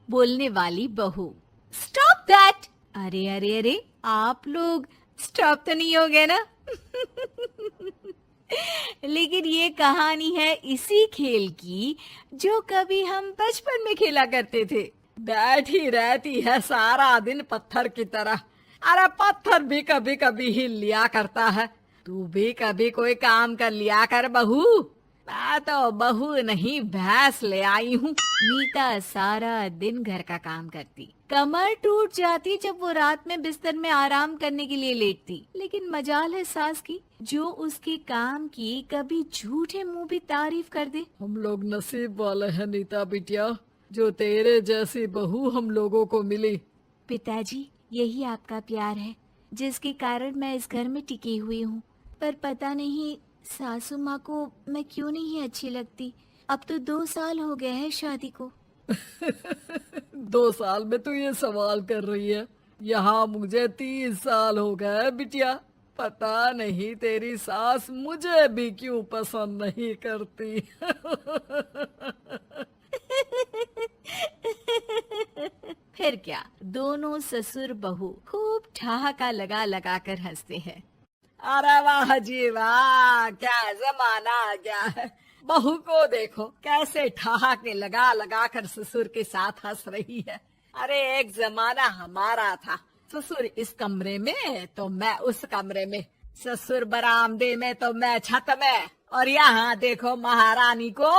बोलने वाली बहू। Stop that! अरे अरे अरे, आप लोग स्टॉप तो नहीं हो गए ना? लेकिन ये कहानी है इसी खेल की जो कभी हम बचपन में खेला करते थे। बैठी रहती है सारा दिन पत्थर की तरह। अरे पत्थर भी कभी कभी हिल लिया करता है। तू भी कभी कोई काम कर लिया कर बहू। मैं तो बहू नहीं भैंस ले आई हूँ। नीता सारा दिन घर का काम करती, कमर टूट जाती जब वो रात में बिस्तर में आराम करने के लिए लेटती। लेकिन मजाल है सास की, जो उसके काम की कभी झूठे मुंह भी तारीफ कर दे। हम लोग नसीब वाले हैं नीता बिटिया, जो तेरे जैसी बहू हम लोगों को मिली। पिताजी, यही आपका प्यार है जिसके कारण मैं इस घर में टिकी हुई हूँ। पर पता नहीं सासू माँ को मैं क्यों नहीं अच्छी लगती। अब तो 2 साल हो गए हैं शादी को। 2 साल में तू ये सवाल कर रही है? यहाँ मुझे 30 साल हो गए बिटिया। पता नहीं तेरी सास मुझे भी क्यों पसंद नहीं करती। फिर क्या, दोनों ससुर बहू खूब ठहाका लगा लगा कर हंसते हैं। अरे वाह जी वाह, क्या जमाना आ गया है। बहू को देखो कैसे ठहाके लगा लगा कर ससुर के साथ हंस रही है। अरे एक जमाना हमारा था, ससुर इस कमरे में तो मैं उस कमरे में, ससुर बरामदे में तो मैं छत में। और यहाँ देखो महारानी को,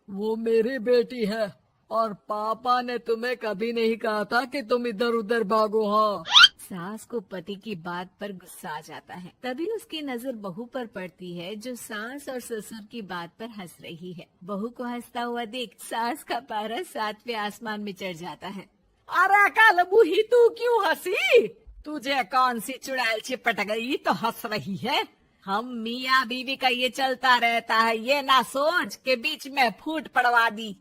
वो मेरी बेटी है। और पापा ने तुम्हें कभी नहीं कहा था कि तुम इधर उधर भागो। हाँ, सास को पति की बात पर गुस्सा आ जाता है। तभी उसकी नजर बहू पर पड़ती है जो सास और ससुर की बात पर हंस रही है। बहू को हंसता हुआ देख सास का पारा 7वें आसमान में चढ़ जाता है। अरे कल बूही तू क्यों हंसी? तुझे कौन सी चुड़ैल चिपट गई तो हंस रही है? हम मियाँ बीवी का ये चलता रहता है, ये ना सोच के बीच में फूट पड़वा दी।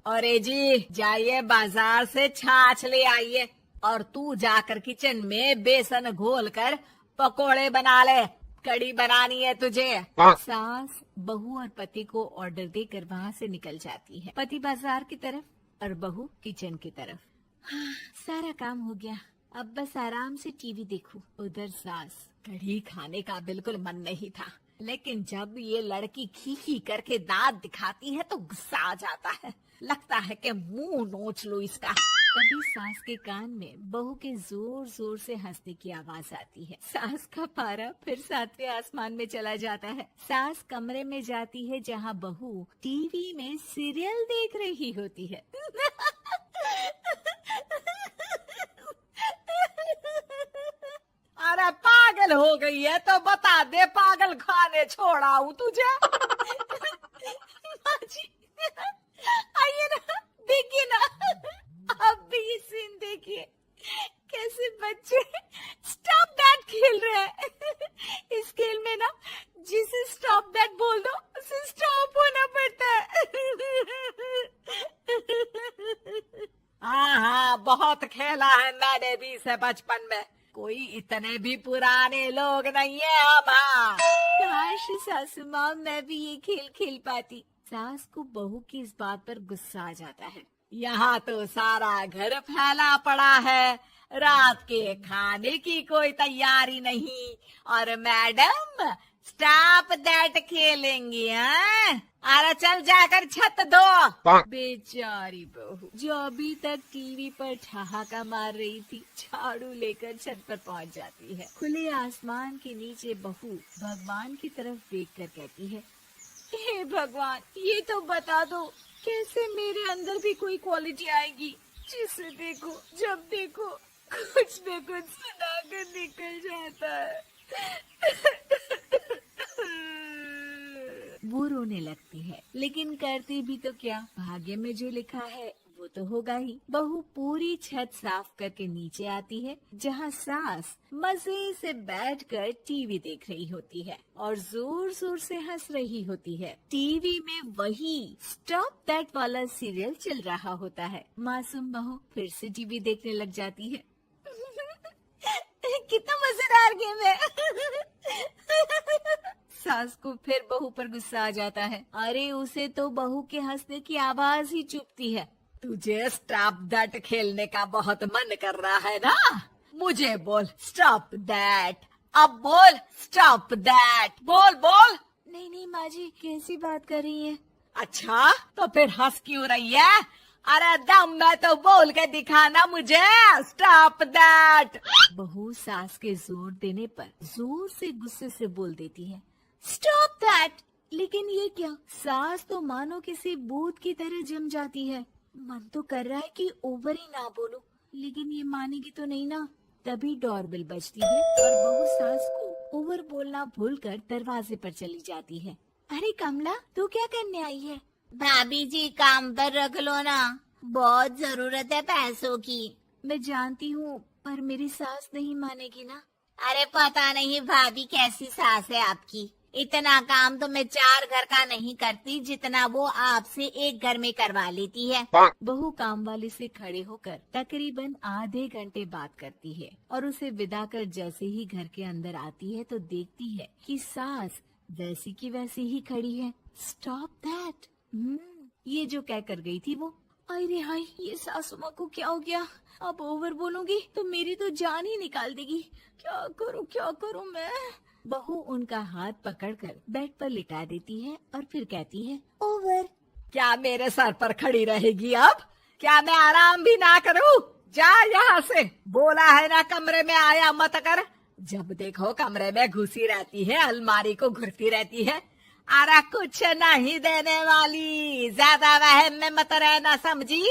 अरे जी जाइए बाजार से छाछ ले आइए, और तू जाकर किचन में बेसन घोल कर पकोड़े बना ले, कड़ी बनानी है तुझे। सास बहू और पति को ऑर्डर देकर वहाँ से निकल जाती है। पति बाजार की तरफ और बहू किचन की तरफ। हाँ, सारा काम हो गया, अब बस आराम से टीवी देखूं। उधर सास, कढ़ी खाने का बिल्कुल मन नहीं था, लेकिन जब ये लड़की खी करके दांत दिखाती है तो गुस्सा आ जाता है। लगता है कि मुंह नोच लो इसका। तभी सास के कान में बहू के जोर जोर से हंसने की आवाज आती है। सास का पारा फिर 7वें आसमान में चला जाता है। सास कमरे में जाती है जहाँ बहू टीवी में सीरियल देख रही होती है। अरे पागल हो गई है तो बता दे, पागल खाने छोड़ाऊं तुझे? माँ जी, आइए ना, देखिए ना, आप भी ये सीन देखिए, कैसे बच्चे स्टॉप दैट खेल रहे हैं। इस खेल में ना जिसे स्टॉप दैट बोल दो उसे स्टॉप होना पड़ता है। हाँ हाँ, बहुत खेला है मैंने भी इसे बचपन में। कोई इतने भी पुराने लोग नहीं है हम। हाँ, काश सासू माँ मैं भी ये खेल खेल पाती। सास को बहू की इस बात पर गुस्सा आ जाता है। यहाँ तो सारा घर फैला पड़ा है, रात के खाने की कोई तैयारी नहीं, और मैडम स्टॉप दैट खेलेंगी। हाँ, अरे चल जाकर छत धो। बेचारी बहू जो अभी तक टीवी पर ठहाका मार रही थी, झाड़ू लेकर छत पर पहुंच जाती है। खुले आसमान के नीचे बहू भगवान की तरफ देखकर कहती है, हे भगवान, ये तो बता दो कैसे मेरे अंदर भी कोई क्वालिटी आएगी जिसे देखो जब देखो कुछ न कुछ सुनाकर निकल जाता है। वो रोने लगती है, लेकिन करती भी तो क्या, भाग्य में जो लिखा है वो तो होगा ही। बहू पूरी छत साफ करके नीचे आती है जहाँ सास मजे से बैठकर टीवी देख रही होती है और जोर जोर से हंस रही होती है। टीवी में वही स्टॉप दैट वाला सीरियल चल रहा होता है। मासूम बहू फिर से टीवी देखने लग जाती है। कितना मजेदार गेम है। सास को फिर बहू पर गुस्सा आ जाता है। अरे उसे तो बहू के हंसने की आवाज ही चुभती है। तुझे स्टॉप दैट खेलने का बहुत मन कर रहा है ना? मुझे बोल स्टॉप दैट, अब बोल स्टॉप दैट, बोल बोल। नहीं नहीं माँ जी, कैसी बात कर रही हैं? अच्छा, तो फिर हंस क्यों रही है? अरे दम में तो बोल के दिखाना मुझे स्टॉप दैट। बहू सास के जोर देने पर जोर से गुस्से से बोल देती है, स्टॉप दैट। लेकिन ये क्या, सास तो मानो किसी भूत की तरह जम जाती है। मन तो कर रहा है कि ओवर ही ना बोलूं, लेकिन ये मानेगी तो नहीं ना। तभी डोरबेल बजती है और बहू सास को ओवर बोलना भूलकर दरवाजे पर चली जाती है। अरे कमला, तू क्या करने आई है? भाभी जी काम पर रख लो ना, बहुत जरूरत है पैसों की। मैं जानती हूँ, पर मेरी सास नहीं मानेगी ना। अरे पता नहीं भाभी कैसी सास है आपकी, इतना काम तो मैं 4 घर का नहीं करती जितना वो आपसे एक घर में करवा लेती है। बहू काम वाले से खड़े होकर तकरीबन आधे घंटे बात करती है और उसे विदा कर जैसे ही घर के अंदर आती है तो देखती है कि सास वैसी की वैसी ही खड़ी है। Stop that. ये जो कह कर गई थी वो। अरे हाय, ये सासू माँ को क्या हो गया? अब ओवर बोलूंगी तो मेरी तो जान ही निकाल देगी। क्या करूँ मैं? बहू उनका हाथ पकड़कर बेड पर लिटा देती है और फिर कहती है, ओवर। क्या मेरे सर पर खड़ी रहेगी अब? क्या मैं आराम भी ना करूं? जा यहाँ से, बोला है ना कमरे में आया मत कर। जब देखो कमरे में घुसी रहती है, अलमारी को घुरती रहती है। अरे कुछ नहीं देने वाली, ज्यादा वहम में मत रहना, समझी?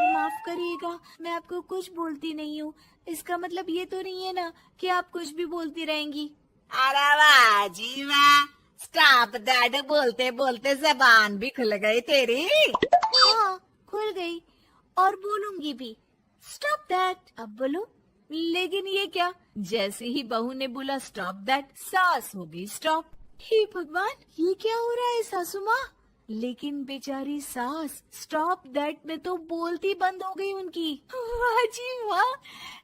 माफ करिएगा, मैं आपको कुछ बोलती नहीं हूँ। इसका मतलब ये तो नहीं है ना कि आप कुछ भी बोलती रहेंगी। अरे वाह जी वाह, स्टॉप दैट बोलते बोलते जबान भी खुल गई तेरी। हाँ, खुल गई और बोलूंगी भी। Stop that. अब बोलो। लेकिन ये क्या, जैसे ही बहू ने बोला स्टॉप दैट, सास हो गई स्टॉप। हे भगवान, ये क्या हो रहा है सासू माँ? लेकिन बेचारी सास स्टॉप दैट में तो बोलती बंद हो गई उनकी। वाह जी वाह,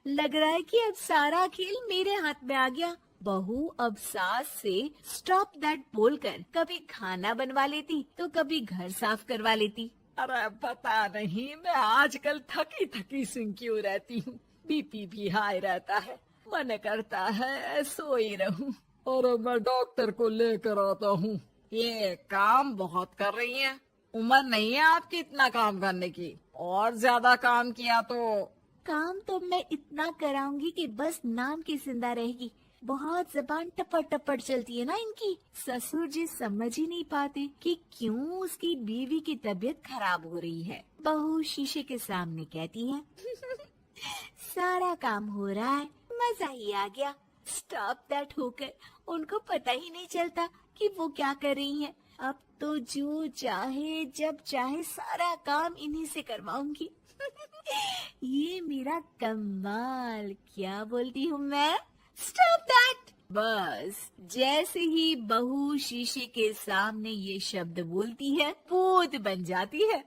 लग रहा है कि अब सारा खेल मेरे हाथ में आ गया। बहू अब सास से स्टॉप दैट बोलकर कभी खाना बनवा लेती तो कभी घर साफ करवा लेती। अरे पता नहीं, मैं आजकल थकी थकी सी क्यों रहती हूँ। बीपी भी हाई रहता है, मन करता है सोई रहूं। और मैं डॉक्टर को लेकर आता हूँ। ये काम बहुत कर रही है, उम्र नहीं है आपकी इतना काम करने की। और ज्यादा काम किया तो काम तो मैं इतना कराऊंगी कि बस नाम की जिंदा रहेगी। बहुत जबान टपड़ टपड़ चलती है ना इनकी। ससुर जी समझ ही नहीं पाते कि क्यों उसकी बीवी की तबीयत खराब हो रही है। बहू शीशे के सामने कहती है, सारा काम हो रहा है, मजा ही आ गया। स्टॉप दैट होकर उनको पता ही नहीं चलता कि वो क्या कर रही हैं। अब तो जो चाहे जब चाहे सारा काम इन्हीं से करवाऊंगी। ये मेरा कमाल, क्या बोलती हूँ मैं? Stop that. बस जैसे ही बहू शीशे के सामने ये शब्द बोलती है, भूत बन जाती है।